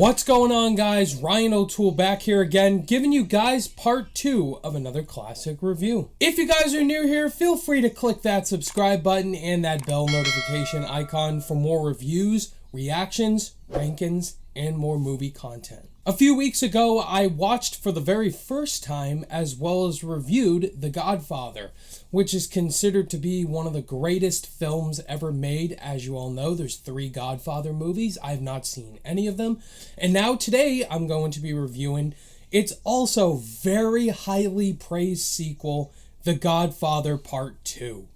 What's going on, guys? Ryan O'Toole back here again, giving you guys part 2 of another classic review. If you guys are new here, feel free to click that subscribe button and that bell notification icon for more reviews, reactions, rankings, and more movie content. A few weeks ago, I watched for the very first time as well as reviewed The Godfather, which is considered to be one of the greatest films ever made. As you all know, there's 3 Godfather movies. I have not seen any of them. And now today, I'm going to be reviewing its also very highly praised sequel, The Godfather Part 2.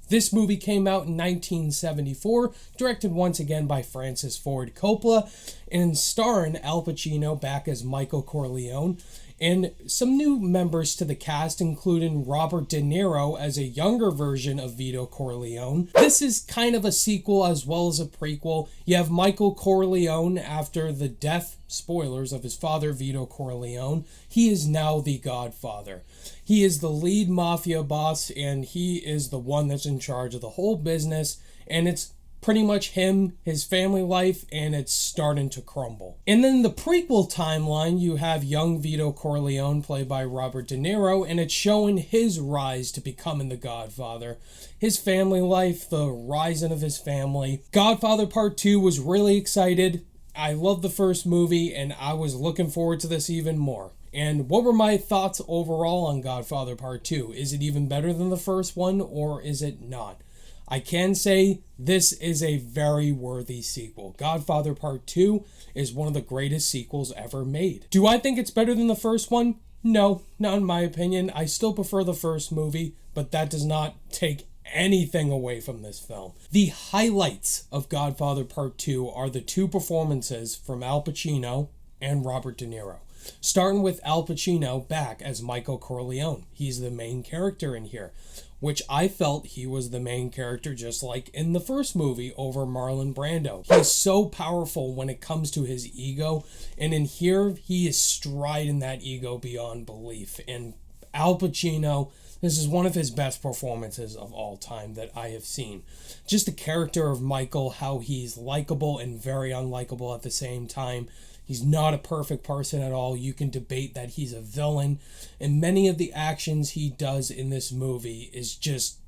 This movie came out in 1974, directed once again by Francis Ford Coppola, and starring Al Pacino back as Michael Corleone, and some new members to the cast, including Robert De Niro as a younger version of Vito Corleone. This is kind of a sequel as well as a prequel. You have Michael Corleone after the death, spoilers, of his father Vito Corleone. He is now the Godfather. He is the lead mafia boss, and he is the one that's in charge of the whole business, and it's pretty much him, his family life, and it's starting to crumble. And then the prequel timeline, you have young Vito Corleone, played by Robert De Niro, and it's showing his rise to becoming the Godfather. His family life, the rising of his family. Godfather Part 2 was really excited. I loved the first movie, and I was looking forward to this even more. And what were my thoughts overall on Godfather Part 2? Is it even better than the first one, or is it not? I can say this is a very worthy sequel. Godfather Part 2 is one of the greatest sequels ever made. Do I think it's better than the first one? No, not in my opinion. I still prefer the first movie, but that does not take anything away from this film. The highlights of Godfather Part 2 are the 2 performances from Al Pacino and Robert De Niro. Starting with Al Pacino back as Michael Corleone. He's the main character in here, which I felt he was the main character just like in the first movie over Marlon Brando. He's so powerful when it comes to his ego, and in here, he is striding that ego beyond belief. And Al Pacino, this is one of his best performances of all time that I have seen. Just the character of Michael, how he's likable and very unlikable at the same time. He's not a perfect person at all. You can debate that he's a villain. And many of the actions he does in this movie is just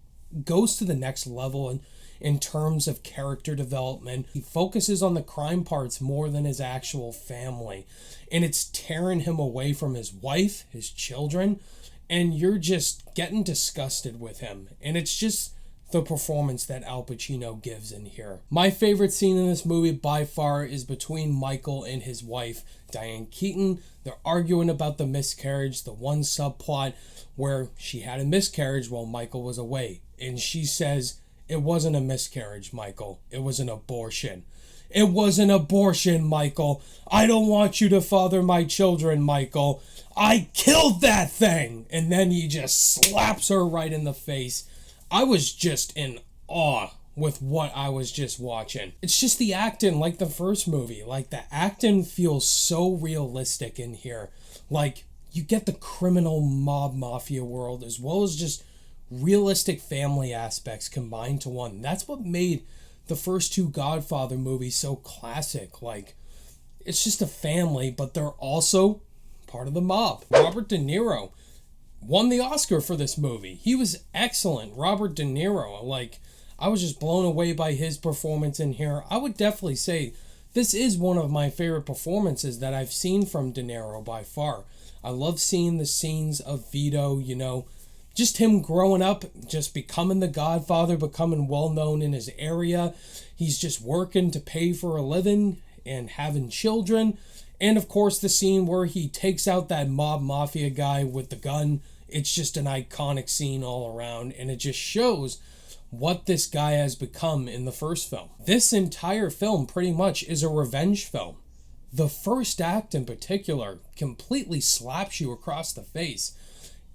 goes to the next level in terms of character development. He focuses on the crime parts more than his actual family. And it's tearing him away from his wife, his children, and you're just getting disgusted with him. And it's just the performance that Al Pacino gives in here. My favorite scene in this movie by far is between Michael and his wife, Diane Keaton. They're arguing about the miscarriage, the one subplot where she had a miscarriage while Michael was away. And she says, "It wasn't a miscarriage, Michael. It was an abortion." "It was an abortion, Michael. I don't want you to father my children, Michael. I killed that thing." And then he just slaps her right in the face. I was just in awe with what I was just watching. It's just the acting like the first movie. Like, the acting feels so realistic in here. Like, you get the criminal mob mafia world as well as just realistic family aspects combined to one. That's what made the first 2 Godfather movies so classic. Like, it's just a family, but they're also part of the mob. Robert De Niro won the Oscar for this movie. He was excellent. Robert De Niro, like, I was just blown away by his performance in here. I would definitely say this is one of my favorite performances that I've seen from De Niro by far. I love seeing the scenes of Vito, just him growing up, just becoming the Godfather, becoming well-known in his area. He's just working to pay for a living and having children. And, of course, the scene where he takes out that mob mafia guy with the gun. It's just an iconic scene all around, and it just shows what this guy has become in the first film. This entire film pretty much is a revenge film. The first act in particular completely slaps you across the face.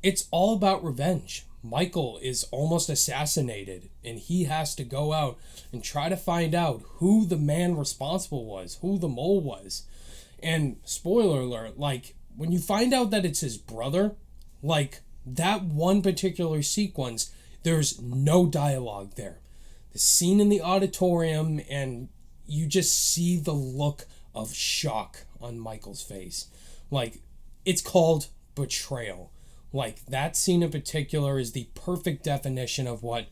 It's all about revenge. Michael is almost assassinated, and he has to go out and try to find out who the man responsible was, who the mole was. And spoiler alert, like, when you find out that it's his brother, like, that one particular sequence, there's no dialogue there. The scene in the auditorium, and you just see the look of shock on Michael's face. Like, it's called betrayal. Like, that scene in particular is the perfect definition of what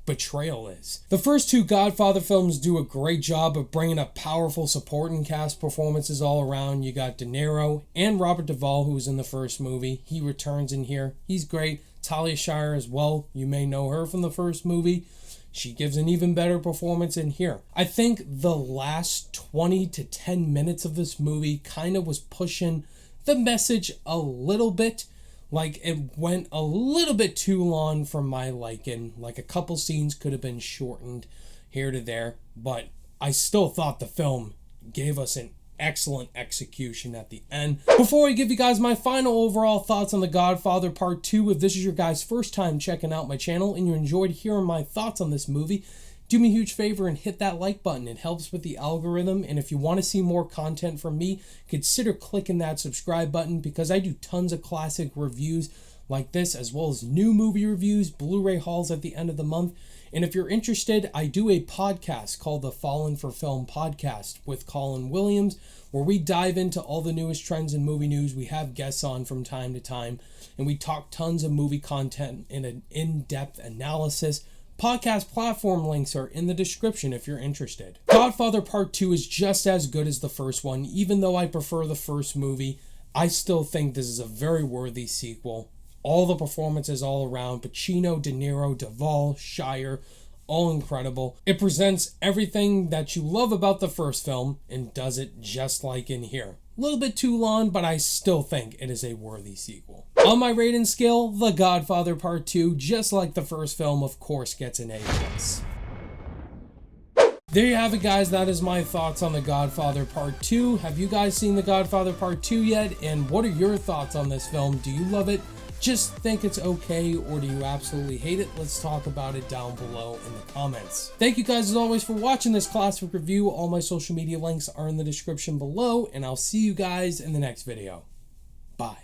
betrayal is. The first two Godfather films do a great job of bringing up powerful supporting cast performances all around. You got De Niro and Robert Duvall, who was in the first movie. He returns in here. He's great. Talia Shire as well. You may know her from the first movie. She gives an even better performance in here. I think the last 20 to 10 minutes of this movie kind of was pushing the message a little bit. Like, it went a little bit too long for my liking. Like, a couple scenes could have been shortened here to there, but I still thought the film gave us an excellent execution at the end. Before I give you guys my final overall thoughts on The Godfather Part 2, if this is your guys' first time checking out my channel and you enjoyed hearing my thoughts on this movie, do me a huge favor and hit that like button. It helps with the algorithm, and if you want to see more content from me, consider clicking that subscribe button, because I do tons of classic reviews like this, as well as new movie reviews, Blu-ray hauls at the end of the month. And if you're interested, I do a podcast called the Fallen for Film Podcast with Colin Williams, where we dive into all the newest trends in movie news. We have guests on from time to time, and we talk tons of movie content in an in-depth analysis. Podcast platform links are in the description if you're interested. Godfather Part 2 is just as good as the first one. Even though I prefer the first movie, I still think this is a very worthy sequel. All the performances all around, Pacino, De Niro, Duvall, Shire, all incredible. It presents everything that you love about the first film and does it just like in here. A little bit too long, but I still think it is a worthy sequel. On my rating scale, The Godfather Part 2, just like the first film, of course, gets an A+. There you have it, guys. That is my thoughts on The Godfather Part 2. Have you guys seen The Godfather Part 2 yet? And what are your thoughts on this film? Do you love it? Just think it's okay, or do you absolutely hate it? Let's talk about it down below in the comments. Thank you guys as always for watching this classic review. All my social media links are in the description below, and I'll see you guys in the next video. Bye.